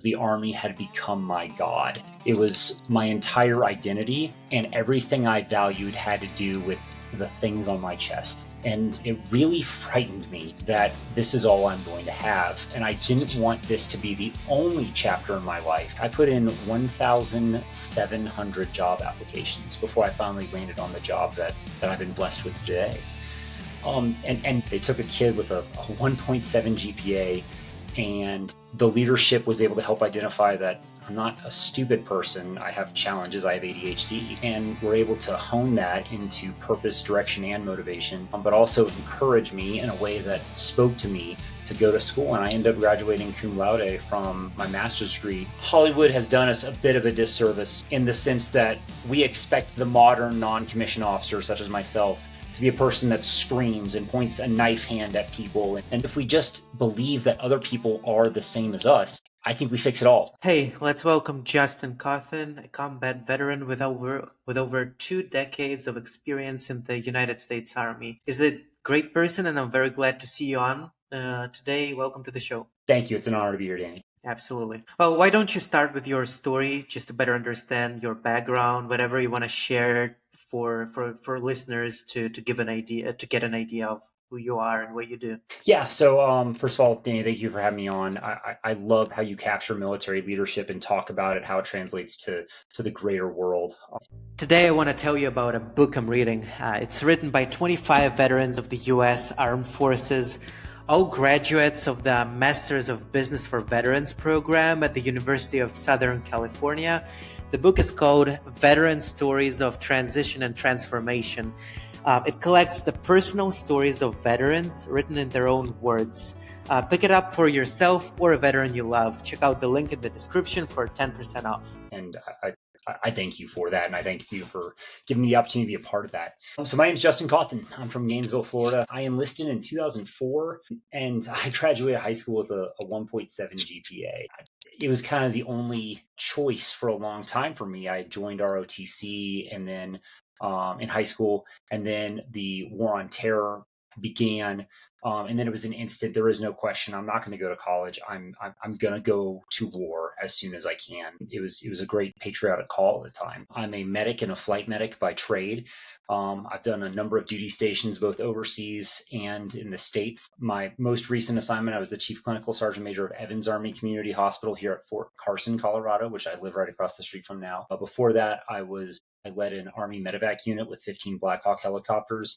The Army had become my God. It was my entire identity, and everything I valued had to do with the things on my chest. And it really frightened me that this is all I'm going to have. And I didn't want this to be the only chapter in my life. I put in 1,700 job applications before I finally landed on the job that I've been blessed with today. And they took a kid with a 1.7 GPA, and the leadership was able to help identify that I'm not a stupid person. I have challenges. I have ADHD, and we're able to hone that into purpose, direction, and motivation, but also encourage me in a way that spoke to me to go to school. And I ended up graduating cum laude from my master's degree. Hollywood has done us a bit of a disservice in the sense that we expect the modern non-commissioned officer, such as myself, to be a person that screams and points a knife hand at people. And if we just believe that other people are the same as us, I think we fix it all. Hey, let's welcome Justin Cauthen, a combat veteran with over 2 decades of experience in the United States Army. He's a great person, and I'm very glad to see you on today. Welcome to the show. Thank you. It's an honor to be here, Danny. Absolutely. Well, why don't you start with your story just to better understand your background, whatever you want to share for listeners to give an idea, to get an idea of who you are and what you do. Yeah. So first of all, Danny, thank you for having me on. I love how you capture military leadership and talk about it, how it translates to the greater world. Today, I want to tell you about a book I'm reading. It's written by 25 veterans of the U.S. Armed Forces, all graduates of the Masters of Business for Veterans program at the University of Southern California. The book is called Veteran Stories of Transition and Transformation. It collects the personal stories of veterans written in their own words. Pick it up for yourself or a veteran you love. Check out the link in the description for 10% off. And I thank you for that, and I thank you for giving me the opportunity to be a part of that. So my name is Justin Cauthen. I'm from Gainesville, Florida. I enlisted in 2004, and I graduated high school with a 1.7 GPA. It was kind of the only choice for a long time for me. I joined ROTC, and then in high school, and then the war on terror began. And then it was an instant. There is no question. I'm not going to go to college. I'm going to go to war as soon as I can. It was a great patriotic call at the time. I'm a medic and a flight medic by trade. I've done a number of duty stations both overseas and in the States. My most recent assignment, I was the Chief Clinical Sergeant Major of Evans Army Community Hospital here at Fort Carson, Colorado, which I live right across the street from now. Before that, I led an Army medevac unit with 15 Black Hawk helicopters.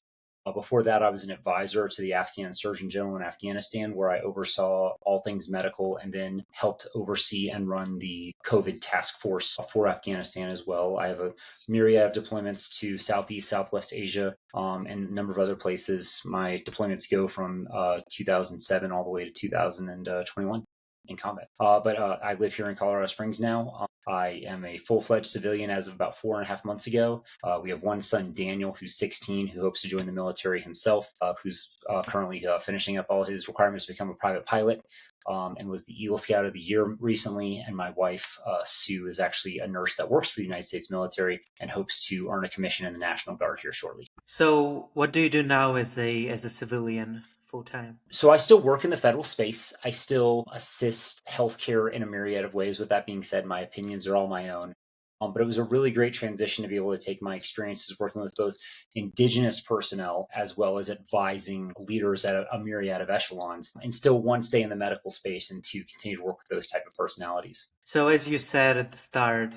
Before that, I was an advisor to the Afghan Surgeon General in Afghanistan, where I oversaw all things medical and then helped oversee and run the COVID task force for Afghanistan as well. I have a myriad of deployments to Southeast, Southwest Asia, and a number of other places. My deployments go from 2007 all the way to 2021 in combat. But I live here in Colorado Springs now. I am a full-fledged civilian as of about 4.5 months ago. We have one son, Daniel, who's 16, who hopes to join the military himself, who's currently finishing up all his requirements to become a private pilot, and was the Eagle Scout of the Year recently. And my wife, Sue, is actually a nurse that works for the United States military and hopes to earn a commission in the National Guard here shortly. So, what do you do now as a civilian? Full-time? So I still work in the federal space. I still assist healthcare in a myriad of ways. With that being said, my opinions are all my own. But it was a really great transition to be able to take my experiences working with both indigenous personnel as well as advising leaders at a myriad of echelons, and still one, stay in the medical space and to continue to work with those type of personalities. So, as you said at the start,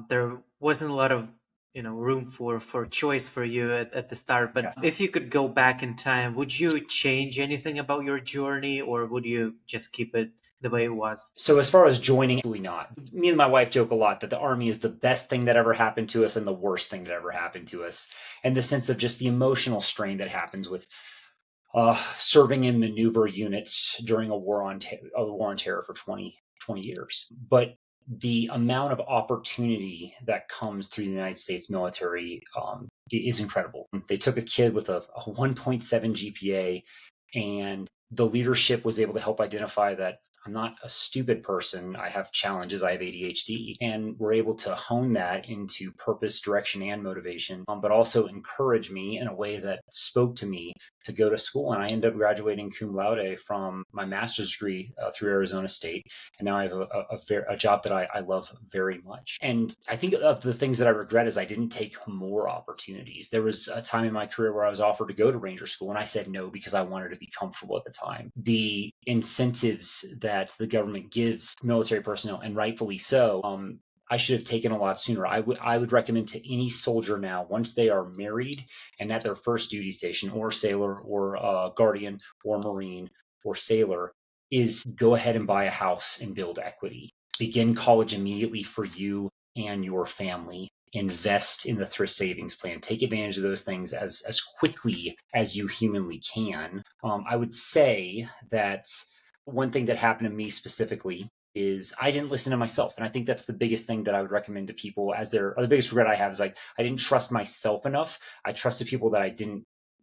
there wasn't a lot of room for choice for you at the start. But if you could go back in time, would you change anything about your journey, or would you just keep it the way it was? So as far as joining, absolutely not. Me and my wife joke a lot that the Army is the best thing that ever happened to us and the worst thing that ever happened to us. And the sense of just the emotional strain that happens with serving in maneuver units during a war on terror for 20 years. But the amount of opportunity that comes through the United States military is incredible. They took a kid with a 1.7 GPA, and the leadership was able to help identify that I'm not a stupid person. I have challenges. I have ADHD, and we're able to hone that into purpose, direction, and motivation, but also encourage me in a way that spoke to me to go to school. And I ended up graduating cum laude from my master's degree through Arizona State. And now I have a job that I love very much. And I think of the things that I regret is I didn't take more opportunities. There was a time in my career where I was offered to go to Ranger School, and I said no because I wanted to be comfortable at the time. The incentives that the government gives military personnel, and rightfully so, I should have taken a lot sooner. I would recommend to any soldier now, once they are married and at their first duty station, or sailor, or guardian, or marine, or sailor, is go ahead and buy a house and build equity. Begin college immediately for you and your family. Invest in the thrift savings plan. Take advantage of those things as quickly as you humanly can. I would say that one thing that happened to me specifically is I didn't listen to myself. And I think that's the biggest thing that I would recommend to people or the biggest regret I have is like, I didn't trust myself enough. I trusted people that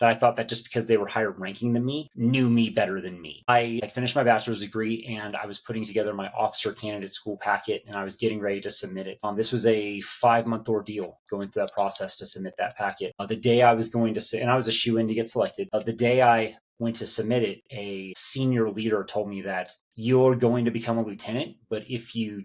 I thought that just because they were higher ranking than me, knew me better than me. I had finished my bachelor's degree and I was putting together my officer candidate school packet and I was getting ready to submit it. This was a 5-month ordeal going through that process to submit that packet. The day I was going to, and I was a shoe-in to get selected. The day I went to submit it, a senior leader told me that you're going to become a lieutenant, but if you're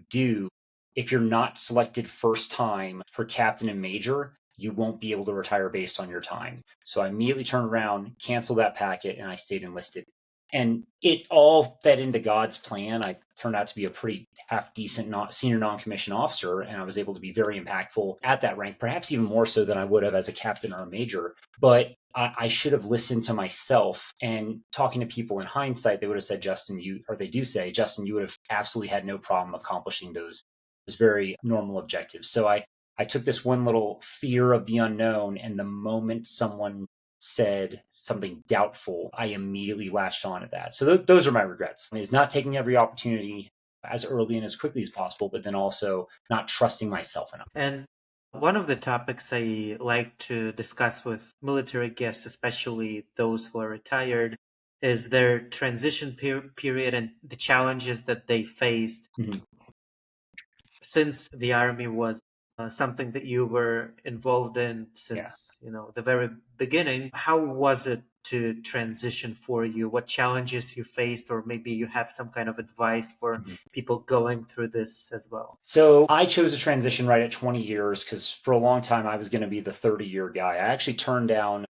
not selected first time for captain and major, you won't be able to retire based on your time. So I immediately turned around, canceled that packet, and I stayed enlisted. And it all fed into God's plan. I turned out to be a pretty half decent senior non-commissioned officer, and I was able to be very impactful at that rank, perhaps even more so than I would have as a captain or a major. But I should have listened to myself. And talking to people in hindsight, they would have said, they do say, Justin, you would have absolutely had no problem accomplishing those very normal objectives. So I took this one little fear of the unknown, and the moment someone said something doubtful, I immediately latched on to that. So those are my regrets. Is not taking every opportunity as early and as quickly as possible, but then also not trusting myself enough. And one of the topics I like to discuss with military guests, especially those who are retired, is their transition period and the challenges that they faced. Mm-hmm. Since the Army was something that you were involved in since the very beginning, how was it to transition for you? What challenges you faced, or maybe you have some kind of advice for people going through this as well? So I chose to transition right at 20 years because for a long time I was going to be the 30-year guy. I actually turned down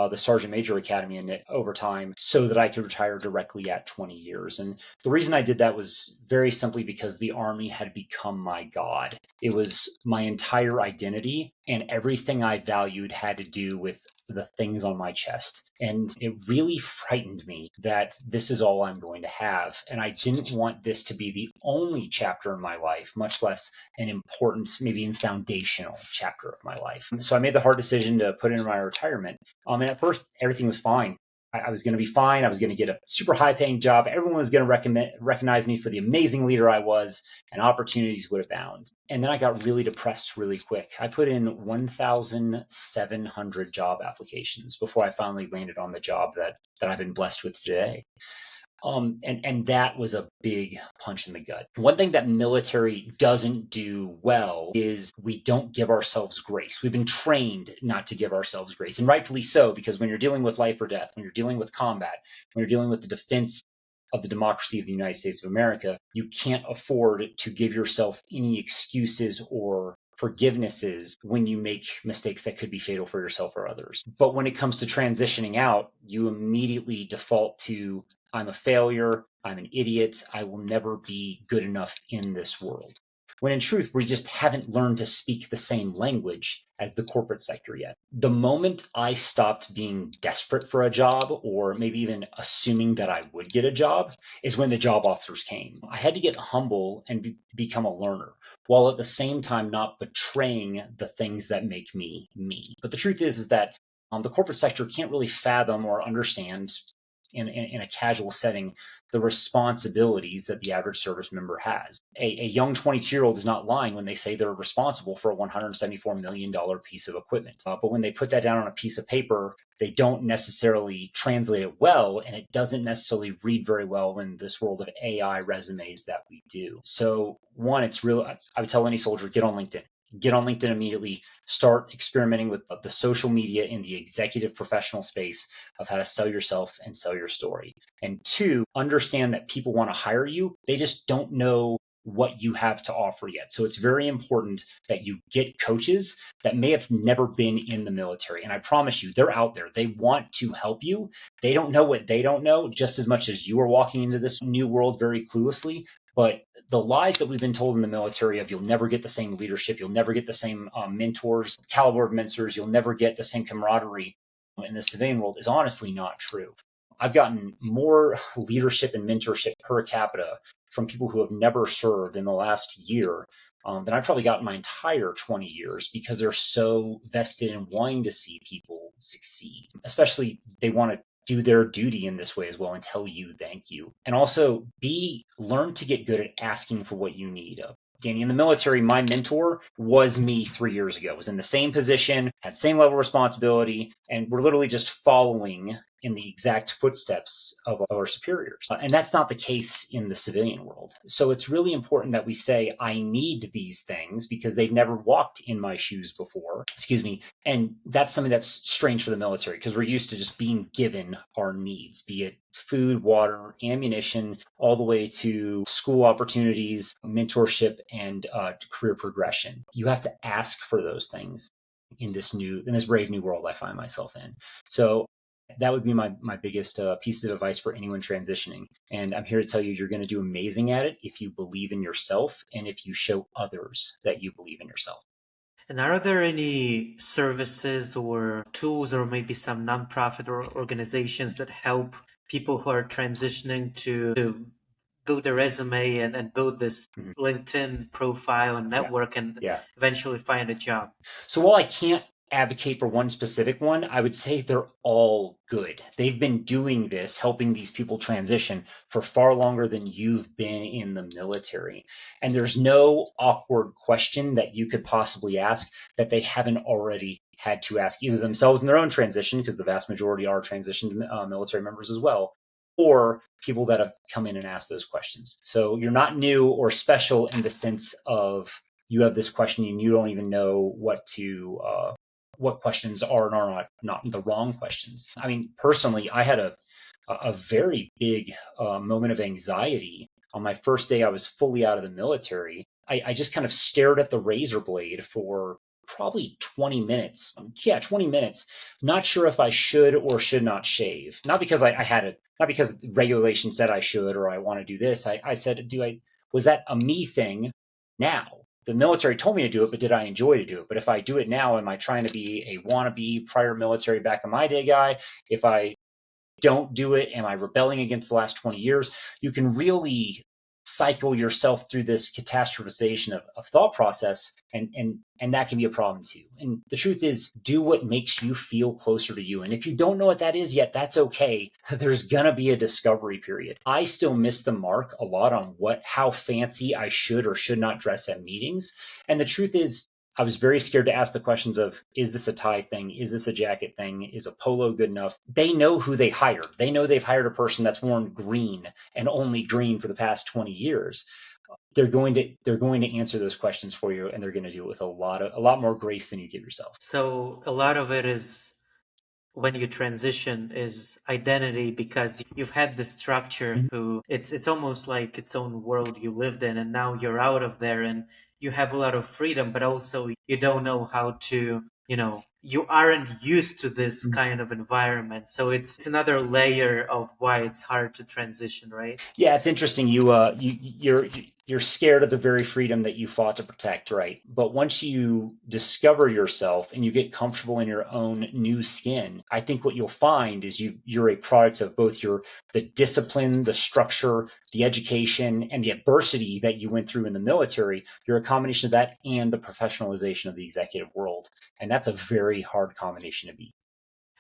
the Sergeant Major Academy in overtime so that I could retire directly at 20 years. And the reason I did that was very simply because the Army had become my God. It was my entire identity, and everything I valued had to do with the things on my chest. And it really frightened me that this is all I'm going to have. And I didn't want this to be the only chapter in my life, much less an important, maybe even foundational chapter of my life. So I made the hard decision to put in my retirement. And at first, everything was fine. I was going to be fine. I was going to get a super high paying job. Everyone was going to recognize me for the amazing leader I was, and opportunities would abound. And then I got really depressed really quick. I put in 1,700 job applications before I finally landed on the job that I've been blessed with today. And that was a big punch in the gut. One thing that military doesn't do well is we don't give ourselves grace. We've been trained not to give ourselves grace, and rightfully so, because when you're dealing with life or death, when you're dealing with combat, when you're dealing with the defense of the democracy of the United States of America, you can't afford to give yourself any excuses or forgivenesses when you make mistakes that could be fatal for yourself or others. But when it comes to transitioning out, you immediately default to, I'm a failure, I'm an idiot, I will never be good enough in this world. When in truth, we just haven't learned to speak the same language as the corporate sector yet. The moment I stopped being desperate for a job, or maybe even assuming that I would get a job, is when the job offers came. I had to get humble and become a learner, while at the same time not betraying the things that make me me. But the truth is that the corporate sector can't really fathom or understand in a casual setting the responsibilities that the average service member has. A young 22-year-old is not lying when they say they're responsible for a $174 million piece of equipment. But when they put that down on a piece of paper, they don't necessarily translate it well, and it doesn't necessarily read very well in this world of AI resumes that we do. So one, it's real. I would tell any soldier, get on LinkedIn. Get on LinkedIn immediately. Start experimenting with the social media in the executive professional space of how to sell yourself and sell your story. And two, understand that people want to hire you. They just don't know what you have to offer yet. So it's very important that you get coaches that may have never been in the military. And I promise you, they're out there. They want to help you. They don't know what they don't know just as much as you are walking into this new world very cluelessly. But the lies that we've been told in the military of you'll never get the same leadership, you'll never get the same mentors, caliber of mentors, you'll never get the same camaraderie in the civilian world is honestly not true. I've gotten more leadership and mentorship per capita from people who have never served in the last year than I've probably got in my entire 20 years because they're so vested in wanting to see people succeed. Especially they want to do their duty in this way as well and tell you thank you. And also learn to get good at asking for what you need. Danny, in the military, my mentor was me 3 years ago, was in the same position, had same level of responsibility, and we're literally just following in the exact footsteps of our superiors. And that's not the case in the civilian world. So it's really important that we say, I need these things because they've never walked in my shoes before. Excuse me. And that's something that's strange for the military because we're used to just being given our needs, be it food, water, ammunition, all the way to school opportunities, mentorship, and career progression. You have to ask for those things in this brave new world I find myself in. So that would be my biggest piece of advice for anyone transitioning. And I'm here to tell you, you're going to do amazing at it if you believe in yourself and if you show others that you believe in yourself. And are there any services or tools or maybe some nonprofit or organizations that help people who are transitioning to build a resume and build this LinkedIn profile and network and eventually find a job? So while I can't advocate for one specific one, I would say they're all good. They've been doing this, helping these people transition for far longer than you've been in the military. And there's no awkward question that you could possibly ask that they haven't already had to ask either themselves in their own transition, because the vast majority are transitioned military members as well, or people that have come in and asked those questions. So you're not new or special in the sense of you have this question and you don't even know what questions are and are not the wrong questions. I mean, personally, I had a very big moment of anxiety on my first day I was fully out of the military. I just kind of stared at the razor blade for probably 20 minutes. Yeah, 20 minutes. Not sure if I should or should not shave. Not because not because regulation said I should or I want to do this. I said, was that a me thing now? The military told me to do it, but did I enjoy to do it? But if I do it now, am I trying to be a wannabe prior military back in my day guy? If I don't do it, am I rebelling against the last 20 years? You can really cycle yourself through this catastrophization of thought process, and that can be a problem too. And the truth is, do what makes you feel closer to you. And if you don't know what that is yet, that's okay. There's gonna be a discovery period. I still miss the mark a lot on how fancy I should or should not dress at meetings. And the truth is, I was very scared to ask the questions of, is this a tie thing? Is this a jacket thing? Is a polo good enough? They know who they hired. They know they've hired a person that's worn green and only green for the past 20 years. They're going to answer those questions for you, and they're going to do it with a lot more grace than you give yourself. So a lot of it is when you transition is identity because you've had the structure who it's almost like its own world you lived in and now you're out of there and you have a lot of freedom but also you don't know how to you aren't used to this kind of environment, so it's another layer of why it's hard to transition, right? Yeah, it's interesting. You're scared of the very freedom that you fought to protect, right? But once you discover yourself and you get comfortable in your own new skin, I think what you'll find is you're a product of both the discipline, the structure, the education, and the adversity that you went through in the military. You're a combination of that and the professionalization of the executive world, and that's a very hard combination to beat.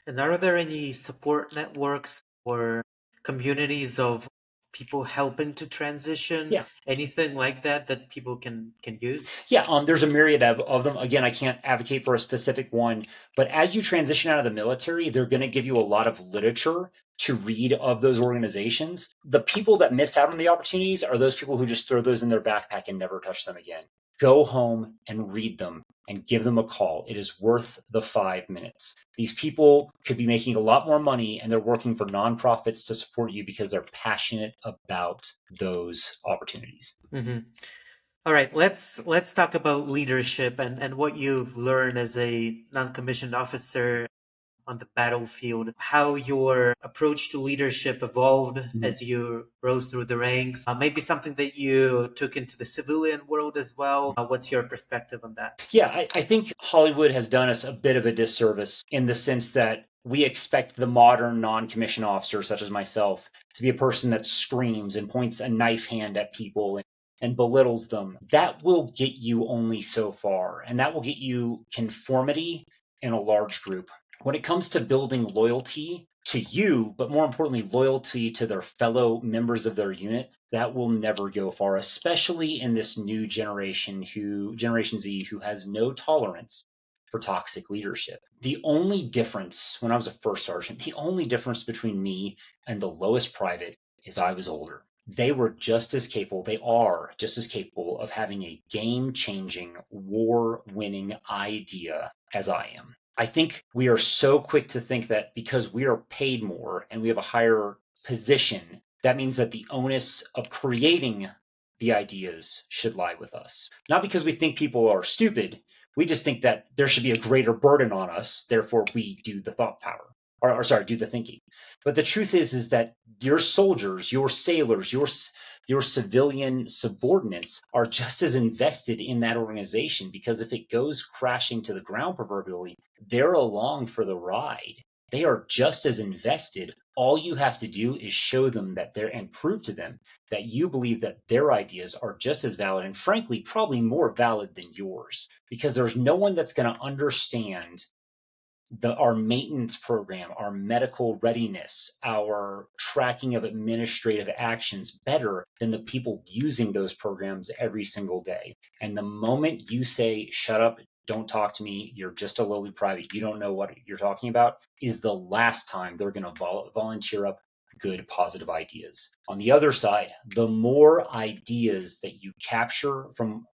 And are there any support networks or communities of people helping to transition? Yeah. Anything like that that people can use? Yeah, there's a myriad of them. Again, I can't advocate for a specific one, but as you transition out of the military, they're going to give you a lot of literature to read of those organizations. The people that miss out on the opportunities are those people who just throw those in their backpack and never touch them again. Go home and read them and give them a call. It is worth the 5 minutes. These people could be making a lot more money and they're working for nonprofits to support you because they're passionate about those opportunities. Mm-hmm. All right, let's talk about leadership and what you've learned as a non-commissioned officer on the battlefield, how your approach to leadership evolved Mhm. as you rose through the ranks, maybe something that you took into the civilian world as well. What's your perspective on that? Yeah, I think Hollywood has done us a bit of a disservice in the sense that we expect the modern non-commissioned officer, such as myself, to be a person that screams and points a knife hand at people and belittles them. That will get you only so far, and that will get you conformity in a large group. When it comes to building loyalty to you, but more importantly, loyalty to their fellow members of their unit, that will never go far, especially in this new Generation Z, who has no tolerance for toxic leadership. The only difference when I was a first sergeant, the only difference between me and the lowest private is I was older. They were just as capable, they are just as capable of having a game changing, war winning idea as I am. I think we are so quick to think that because we are paid more and we have a higher position, that means that the onus of creating the ideas should lie with us. Not because we think people are stupid, we just think that there should be a greater burden on us, therefore we do the thought power. Or sorry, do the thinking. But the truth is that your soldiers, your sailors, your civilian subordinates are just as invested in that organization, because if it goes crashing to the ground proverbially, they're along for the ride. They are just as invested. All you have to do is show them that they're and prove to them that you believe that their ideas are just as valid and frankly probably more valid than yours, because there's no one that's going to understand our maintenance program, our medical readiness, our tracking of administrative actions better than the people using those programs every single day. And the moment you say, shut up, don't talk to me, you're just a lowly private, you don't know what you're talking about, is the last time they're going to volunteer up good, positive ideas. On the other side, the more ideas that you capture from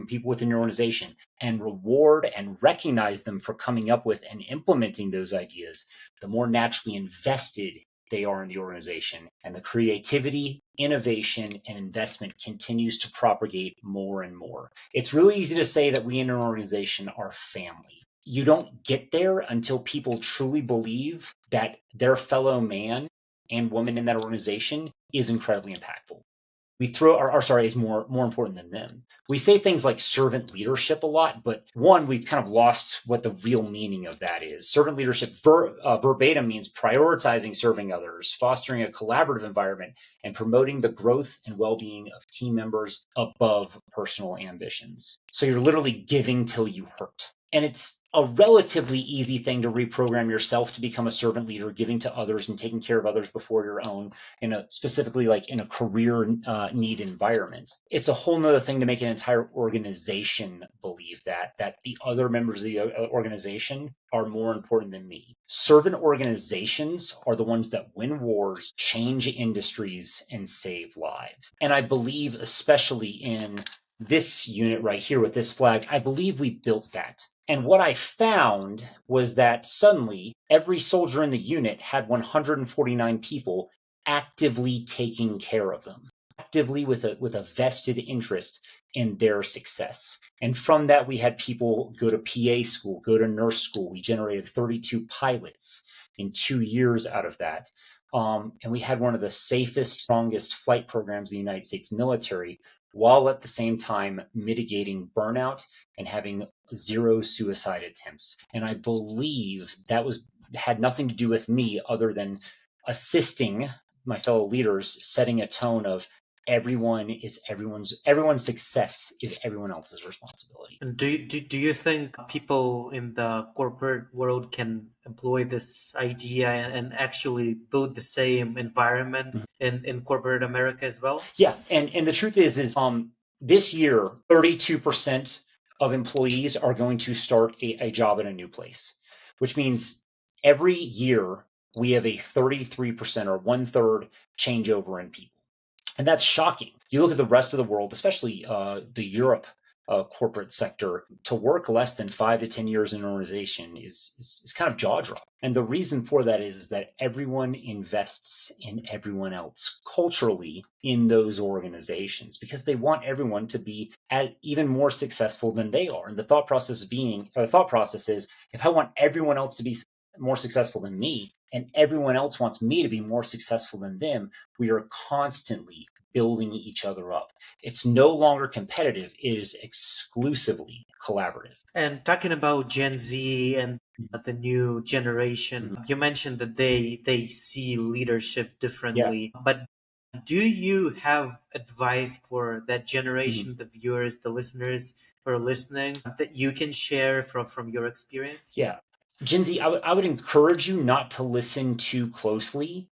people within your organization and reward and recognize them for coming up with and implementing those ideas, the more naturally invested they are in the organization. And the creativity, innovation, and investment continues to propagate more and more. It's really easy to say that we in an organization are family. You don't get there until people truly believe that their fellow man and woman in that organization is incredibly impactful. We throw our sorry is more important than them. We say things like servant leadership a lot, but one, we've kind of lost what the real meaning of that is. Servant leadership verbatim means prioritizing serving others, fostering a collaborative environment, and promoting the growth and well-being of team members above personal ambitions. So you're literally giving till you hurt. And it's a relatively easy thing to reprogram yourself to become a servant leader, giving to others and taking care of others before your own, specifically like in a career need environment. It's a whole nother thing to make an entire organization believe that the other members of the organization are more important than me. Servant organizations are the ones that win wars, change industries, and save lives. And I believe, especially in this unit right here with this flag, I believe we built that. And what I found was that suddenly every soldier in the unit had 149 people actively taking care of them, actively with a vested interest in their success. And from that, we had people go to PA school, go to nurse school. We generated 32 pilots in 2 years out of that. And we had one of the safest, strongest flight programs in the United States military, while at the same time mitigating burnout and having zero suicide attempts. And I believe that had nothing to do with me other than assisting my fellow leaders, setting a tone of everyone's success is everyone else's responsibility. And do you think people in the corporate world can employ this idea and actually build the same environment in corporate America as well? Yeah, and the truth is this year, 32% of employees are going to start a job in a new place, which means every year we have a 33% or one third changeover in people. And that's shocking. You look at the rest of the world, especially the Europe corporate sector, to work less than 5 to 10 years in an organization is kind of jaw dropping. And the reason for that is that everyone invests in everyone else culturally in those organizations because they want everyone to be even more successful than they are. And the thought process is, if I want everyone else to be more successful than me, and everyone else wants me to be more successful than them, we are constantly building each other up. It's no longer competitive, it is exclusively collaborative. And talking about Gen Z and the new generation, you mentioned that they see leadership Yeah. differently. But do you have advice for that Mhm. generation, the viewers, the listeners who are listening, that you can share from your experience? Yeah. Gen Z, I would encourage you not to listen too closely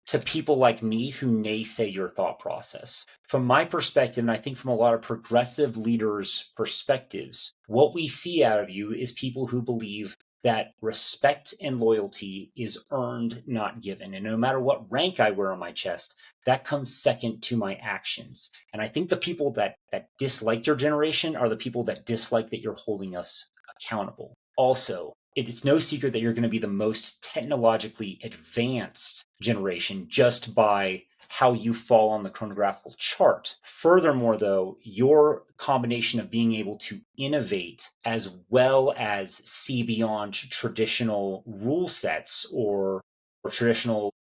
to people like me who naysay your thought process. From my perspective, and I think from a lot of progressive leaders' perspectives, what we see out of you is people who believe that respect and loyalty is earned, not given. And no matter what rank I wear on my chest, that comes second to my actions. And I think the people that dislike your generation are the people that dislike that you're holding us accountable. Also, it's no secret that you're going to be the most technologically advanced generation just by how you fall on the chronographical chart. Furthermore, though, your combination of being able to innovate as well as see beyond traditional rule sets or traditional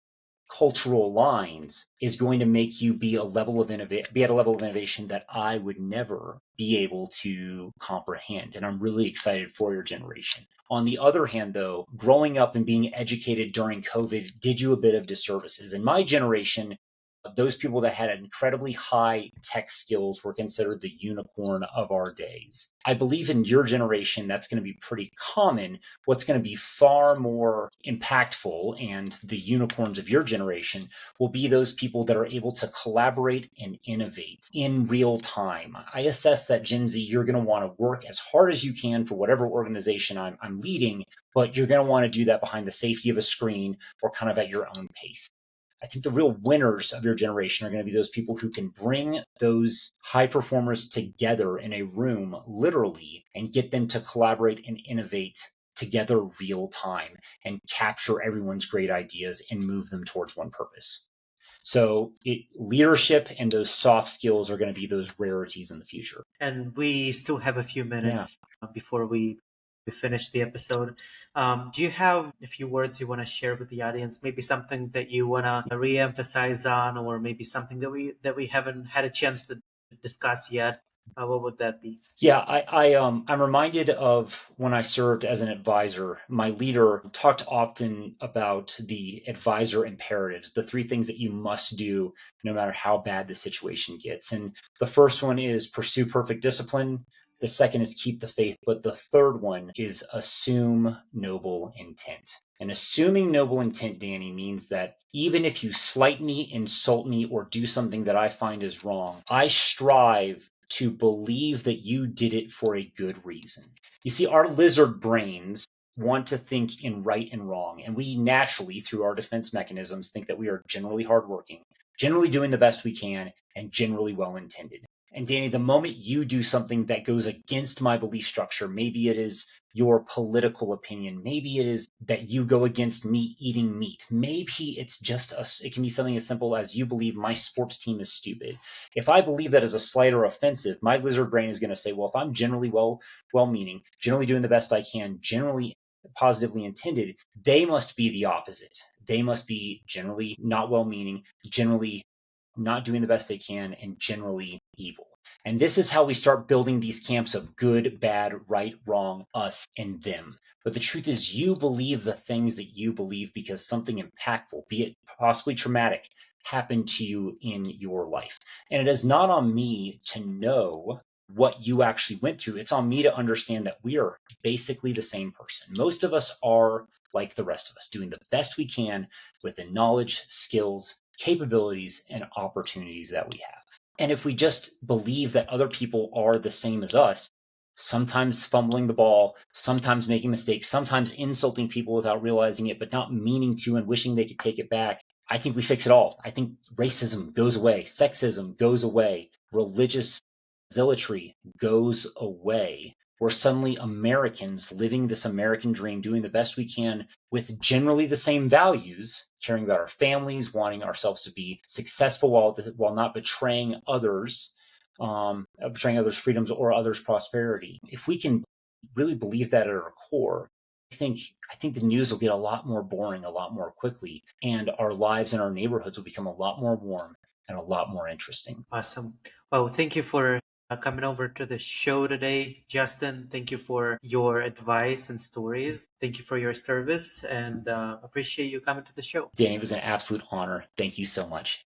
cultural lines is going to make you be at a level of innovation that I would never be able to comprehend. And I'm really excited for your generation. On the other hand, though, growing up and being educated during COVID did you a bit of disservices. In my generation, those people that had incredibly high tech skills were considered the unicorn of our days. I believe in your generation, that's going to be pretty common. What's going to be far more impactful, and the unicorns of your generation will be those people that are able to collaborate and innovate in real time. I assess that Gen Z, you're going to want to work as hard as you can for whatever organization I'm leading, but you're going to want to do that behind the safety of a screen or kind of at your own pace. I think the real winners of your generation are going to be those people who can bring those high performers together in a room, literally, and get them to collaborate and innovate together real time and capture everyone's great ideas and move them towards one purpose. So leadership and those soft skills are going to be those rarities in the future. And we still have a few Yeah. minutes before we finish the episode. Do you have a few words you want to share with the audience? Maybe something that you want to re-emphasize on, or maybe something that we haven't had a chance to discuss yet. What would that be? Yeah, I'm reminded of when I served as an advisor. My leader talked often about the advisor imperatives, the three things that you must do no matter how bad the situation gets. And the first one is pursue perfect discipline. The second is keep the faith. But the third one is assume noble intent. And assuming noble intent, Danny, means that even if you slight me, insult me, or do something that I find is wrong, I strive to believe that you did it for a good reason. You see, our lizard brains want to think in right and wrong, and we naturally, through our defense mechanisms, think that we are generally hardworking, generally doing the best we can, and generally well intended. And Danny, the moment you do something that goes against my belief structure, maybe it is your political opinion, maybe it is that you go against me eating meat, maybe it can be something as simple as you believe my sports team is stupid. If I believe that is a slight or offensive, my lizard brain is going to say, well, if I'm generally well-meaning, generally doing the best I can, generally positively intended, they must be the opposite. They must be generally not well-meaning, generally not doing the best they can, and generally evil. And this is how we start building these camps of good, bad, right, wrong, us, and them. But the truth is, you believe the things that you believe because something impactful, be it possibly traumatic, happened to you in your life. And it is not on me to know what you actually went through. It's on me to understand that we are basically the same person. Most of us are like the rest of us, doing the best we can with the knowledge, skills, capabilities and opportunities that we have. And if we just believe that other people are the same as us, sometimes fumbling the ball, sometimes making mistakes, sometimes insulting people without realizing it, but not meaning to and wishing they could take it back, I think we fix it all. I think racism goes away, sexism goes away, religious zealotry goes away. We're suddenly Americans living this American dream, doing the best we can with generally the same values, caring about our families, wanting ourselves to be successful while not betraying others' freedoms or others' prosperity. If we can really believe that at our core, I think the news will get a lot more boring a lot more quickly, and our lives and our neighborhoods will become a lot more warm and a lot more interesting. Awesome. Well, thank you for coming over to the show today, Justin. Thank you for your advice and stories. Thank you for your service, and appreciate you coming to the show. Danny, it was an absolute honor. Thank you so much.